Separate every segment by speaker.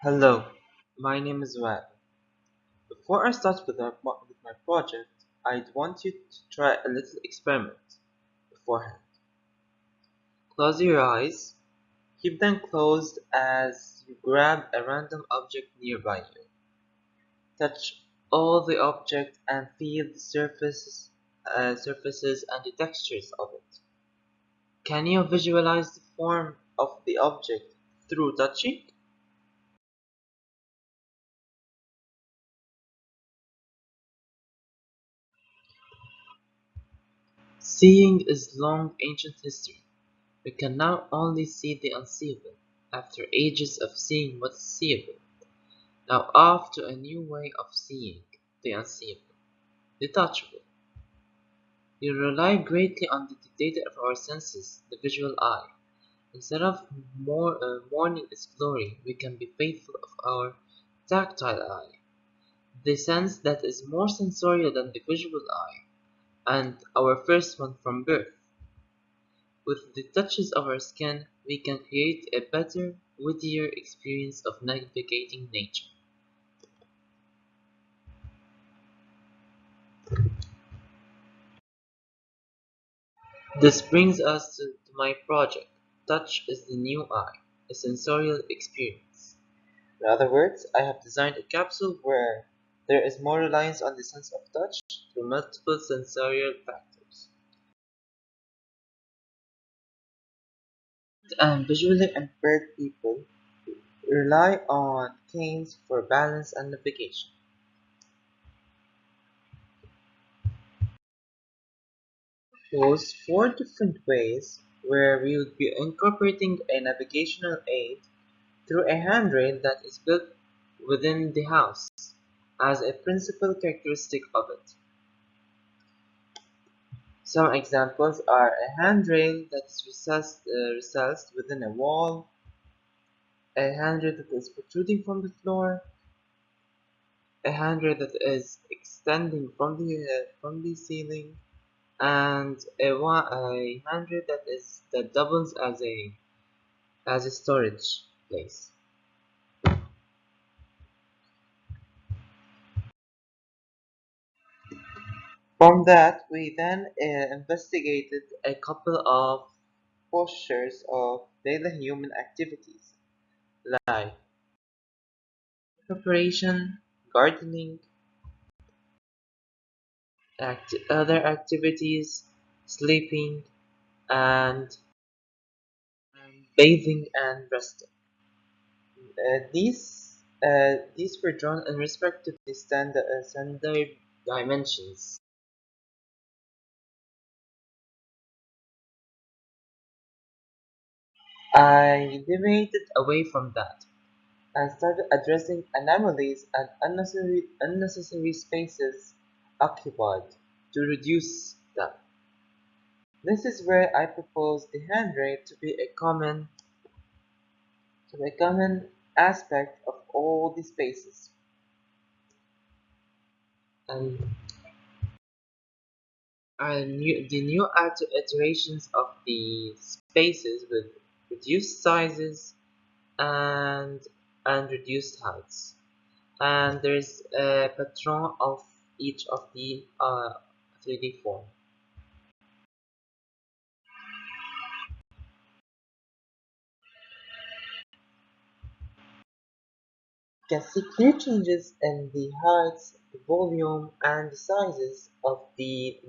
Speaker 1: Hello, my name is Wael. Before I start with my project, I'd want you to try a little experiment beforehand. Close your eyes, keep them closed as you grab a random object nearby you. Touch all the object and feel the surfaces and the textures of it. Can you visualize the form of the object through touching? Seeing is long ancient history. We can now only see the unseeable, after ages of seeing what is seeable. Now off to a new way of seeing the unseeable, the touchable. We rely greatly on the data of our senses, the visual eye. Instead of mourning its glory, we can be faithful of our tactile eye, the sense that is more sensorial than the visual eye, and our first one from birth. With the touches of our skin, we can create a better, wittier experience of navigating nature. This brings us to my project. Touch is the new eye, a sensorial experience. In other words, I have designed a capsule where there is more reliance on the sense of touch through multiple sensorial factors. And visually impaired people rely on canes for balance and navigation. Shows four different ways where we would be incorporating a navigational aid through a handrail that is built within the house as a principal characteristic of it. Some examples are a handrail that is recessed within a wall, a handrail that is protruding from the floor, a handrail that is extending from the ceiling, and a handrail that doubles as a storage place. From that, we then investigated a couple of postures of daily human activities like preparation, gardening, other activities, sleeping, and bathing and resting. These were drawn in respect to the standard dimensions. I deviated away from that and started addressing anomalies and unnecessary spaces occupied to reduce them. This is where I propose the handrail to be a common aspect of all the spaces. And the new iterations of the spaces with reduced sizes and reduced heights. And there's a patron of each of the 3D form. You can see clear changes in the heights, the volume, and the sizes of the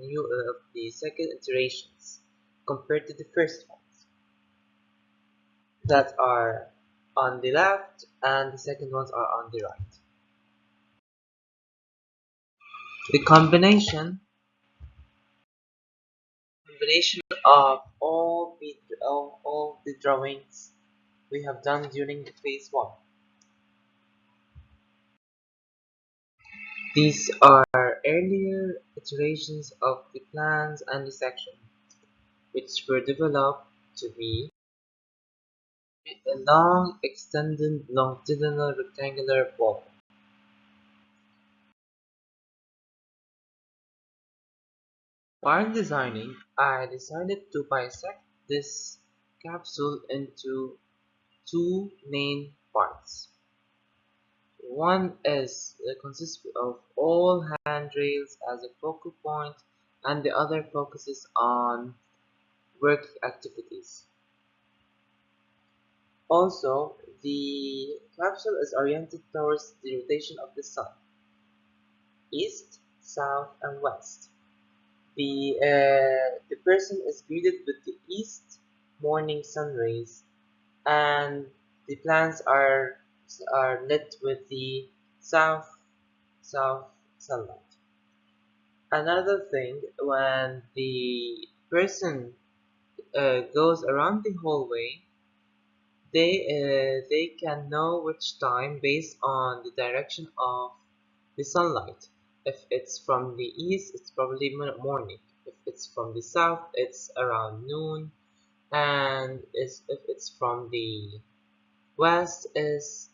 Speaker 1: second iterations compared to the first ones that are on the left and the second ones are on the right. The combination of all the drawings we have done during the phase 1. These are earlier iterations of the plans and the section, which were developed to be a long, extended longitudinal rectangular wall. While designing, I decided to bisect this capsule into two main parts. One is consists of all handrails as a focal point, and the other focuses on work activities. Also, the capsule is oriented towards the rotation of the sun, east, south, and west. The person is greeted with the east morning sun rays, and the plants are lit with the south sunlight. Another thing, when the person goes around the hallway, they can know which time based on the direction of the sunlight. If it's from the east, it's probably morning. If it's from the south, it's around noon. And if it's from the west, is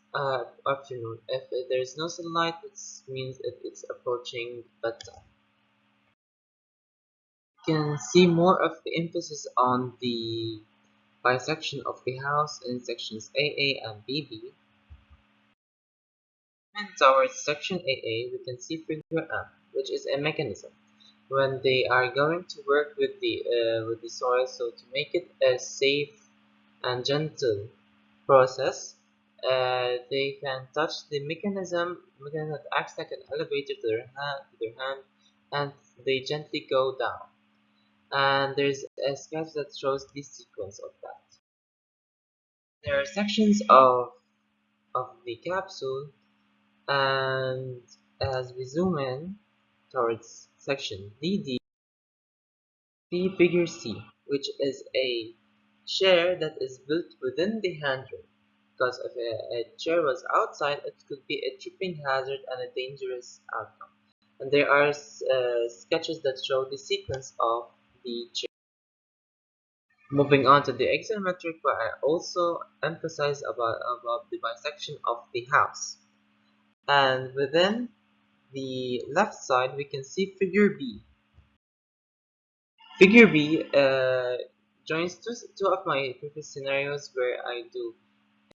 Speaker 1: afternoon. If there is no sunlight, it means it's approaching bedtime. You can see more of the emphasis on the bisection of the house in sections AA and BB. And towards section AA, we can see figure M, which is a mechanism. When they are going to work with the soil, so to make it a safe and gentle process, they can touch the mechanism that acts like an elevator to their hand, and they gently go down. And there's a sketch that shows the sequence of that. There are sections of the capsule, and as we zoom in towards section DD, see figure C, which is a chair that is built within the handrail. Because if a chair was outside, it could be a tripping hazard and a dangerous outcome. And there are sketches that show the sequence of the chair. Moving on to the axonometric, where I also emphasize about the bisection of the house. And within the left side, we can see figure B. Figure B joins two of my previous scenarios where I do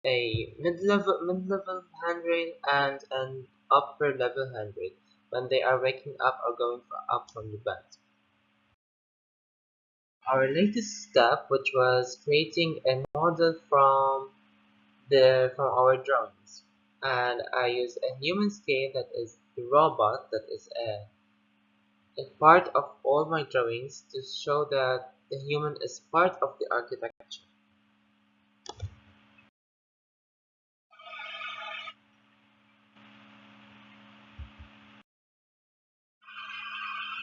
Speaker 1: a mid-level handrail and an upper level handrail when they are waking up or going up from the bed. Our latest step, which was creating a model from our drawings, and I use a human scale that is the robot that is a part of all my drawings to show that the human is part of the architecture.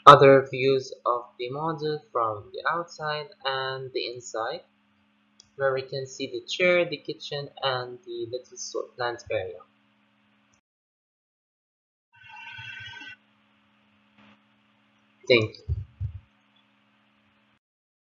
Speaker 1: Other views of the model from the outside and the inside, where we can see the chair, the kitchen, and the little plant area. Thank you.